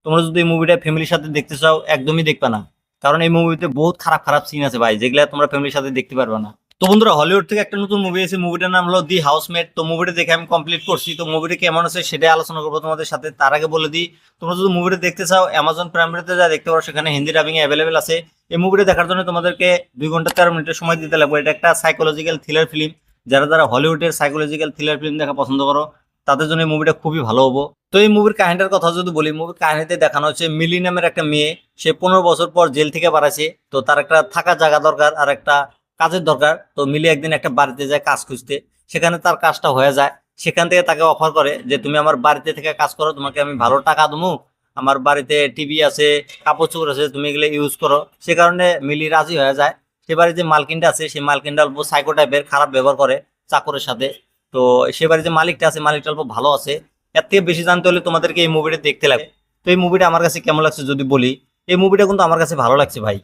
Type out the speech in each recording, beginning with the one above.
তোমরা যদি এই মুভিটা ফ্যামিলির সাথে দেখতে চাও একদমই দেখবে না, কারণ এই মুভিতে বহুত খারাপ খারাপ সিন আছে ভাই, যেগুলা তোমরা ফ্যামিলির সাথে দেখতে পারবে না। তো বন্ধুরা, হলিউড থেকে একটা নতুন মুভি আছে, মুভিটার নাম হলো দি হাউসমেট। তো মুভিটা দেখে আমি কমপ্লিট করছি। তো মুভিটা কেমন আছে সেটাই আলোচনা করবো তোমাদের সাথে। তার আগে বলে দিই, তোমরা যদি মুভিটা দেখতে চাও অ্যামাজন প্রাইম ভিডিওতে যা দেখতে পারো, সেখানে হিন্দি ডাবিং অ্যাভেলেবেল আছে। এই মুভিটা দেখার জন্য তোমাদেরকে 2 ঘন্টা 13 মিনিটের সময় দিতে লাগবে। এটা একটা সাইকোলজিক্যাল থ্রিলার ফিল্ম। যারা যারা হলিউডের সাইকোলজিক্যাল থ্রিলার ফিল্ম দেখা পছন্দ করো, তাদের জন্য এই মুভিটা খুবই ভালো হবো। তো এই মুভির কাহিনীটার কথা যদি বলি, মুভির কাহিনীতে দেখানো হচ্ছে মিলি নামের একটা মেয়ে। সে 15 বছর পর জেল থেকে বাড়াছে। তো তার একটা থাকার জায়গা দরকার আর একটা কাজের দরকার। তো মিলি একদিন একটা বাড়িতে যায় কাজ খুঁজতে। সেখানে তার কাজটা হয়ে যায়। সেখান থেকে তাকে অফার করে যে তুমি আমার বাড়িতে থেকে কাজ করো, তোমাকে আমি ভালো টাকা দেবো। আমার বাড়িতে টিভি আছে, কাপড় চোপড় আছে, তুমি এগুলো ইউজ করো। সে কারণে মিলি রাজি হয়ে যায়। সে বাড়ির যে মালকিনটা আছে, সেই মালকিনটা অল্প সাইকো টাইপের, খারাপ ব্যবহার করে চাকরের সাথে। তো সে বাড়ির যে মালিকটা আছে, মালিকটা অল্প ভালো আছে। এর থেকে বেশি জানতে হলে তোমাদেরকে এই মুভিটা দেখতে লাগবে। তো এই মুভিটা আমার কাছে কেমন লাগছে যদি বলি, এই মুভিটা কিন্তু আমার কাছে ভালো লাগছে ভাই।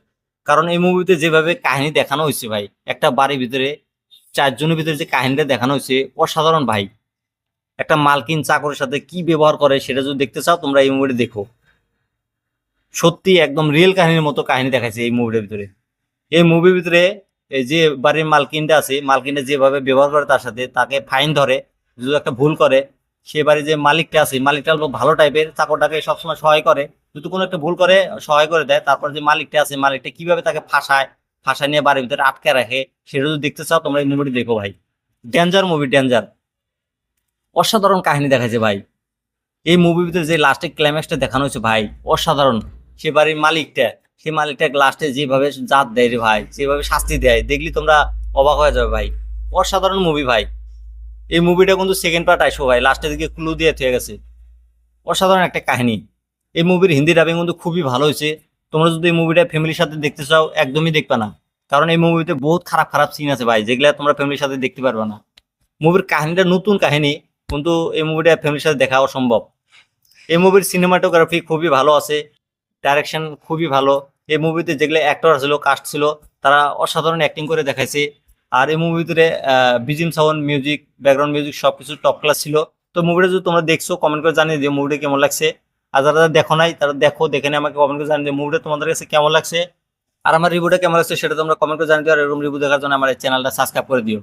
কারণ এই মুভিতে যেভাবে কাহিনী দেখানো হয়েছে ভাই, একটা বাড়ির ভিতরে 4 জনের ভিতরে যে কাহিনীটা দেখানো হয়েছে অসাধারণ ভাই। একটা মালকিন চাকরের সাথে কি ব্যবহার করে সেটা যদি দেখতে চাও, তোমরা এই মুভিটা দেখো। সত্যি একদম রিয়েল কাহিনীর মতো কাহিনী দেখাইছে এই মুভিটার ভিতরে। এই মুভির ভিতরে এই যে বাড়ির মালকিনটা আছে, মালকিনটা যেভাবে ব্যবহার করে তার সাথে, তাকে ফাইন ধরে যদি একটা ভুল করে। সে বাড়ির যে মালিকটা আছে, মালিকটা অল্প ভালো টাইপের, চাকরটাকে সবসময় সহায় করে। যদি কোনো একটা ভুল করে সহায় করে দেয়। তারপর যে মালিকটা আছে, মালিকটা কিভাবে তাকে ফাঁসায়, ফাঁসায় নিয়ে বাড়ির ভিতরে আটকে রাখে, সেটা যদি দেখতে চাও তোমরা এই মুভিটি দেখো ভাই। Danger movie, danger. অসাধারণ কাহিনী দেখাচ্ছে ভাই। এই মুভির ভিতরে যে লাস্টের ক্লাইম্যাক্সটা দেখানো হয়েছে ভাই, অসাধারণ। সে বাড়ির মালিকটা, সেই মালিকটা লাস্টে যেভাবে জাত দেয় রে ভাই, যেভাবে শাস্তি দেয়, দেখলি তোমরা অবাক হয়ে যাবে ভাই। অসাধারণ মুভি ভাই। এই মুভিটা কিন্তু সেকেন্ড পার্ট আসবো ভাই, লাস্টের দিকে ক্লু দিয়ে থেকে গেছে। অসাধারণ একটা কাহিনী। এই মুভির হিন্দি ডাবিং কিন্তু খুবই ভালো হয়েছে। তোমরা যদি এই মুভিটা ফ্যামিলির সাথে দেখতে চাও একদমই দেখবে না, কারণ এই মুভিতে বহুত খারাপ খারাপ সিন আছে ভাই, যেগুলা তোমরা ফ্যামিলির সাথে দেখতে পারবে না। মুভির কাহিনীটা নতুন কাহিনী, কিন্তু এই মুভিটা ফ্যামিলির সাথে দেখা অসম্ভব। এই মুভির সিনেমাটোগ্রাফি খুবই ভালো আছে, ডাইরেকশন খুবই ভালো। এই মুভিতে যেগুলো অ্যাক্টর ছিল, কাস্ট ছিল, তারা অসাধারণ অ্যাক্টিং করে দেখাইছে। আর এই মুভির ভিতরে BGM sound, music, background music সবকিছু টপ ক্লাস ছিল। তো মুভিটা যদি তোমরা দেখছো, কমেন্ট করে জানিয়ে দিও মুভিটা কেমন লাগছে। আর যারা যারা দেখো নাই, তারা দেখো, দেখে নিয়ে আমাকে কমেন্ট করে জানিয়ে দিও মুভিটা তোমাদের কাছে কেমন লাগছে। আর আমার রিভিউটা কেমন লাগছে সেটা তোমরা কমেন্ট করে জানিয়ে দিও। আর এরকম রিভিউ দেখার জন্য আমার চ্যানেলটা সাবস্ক্রাইব করে দিও।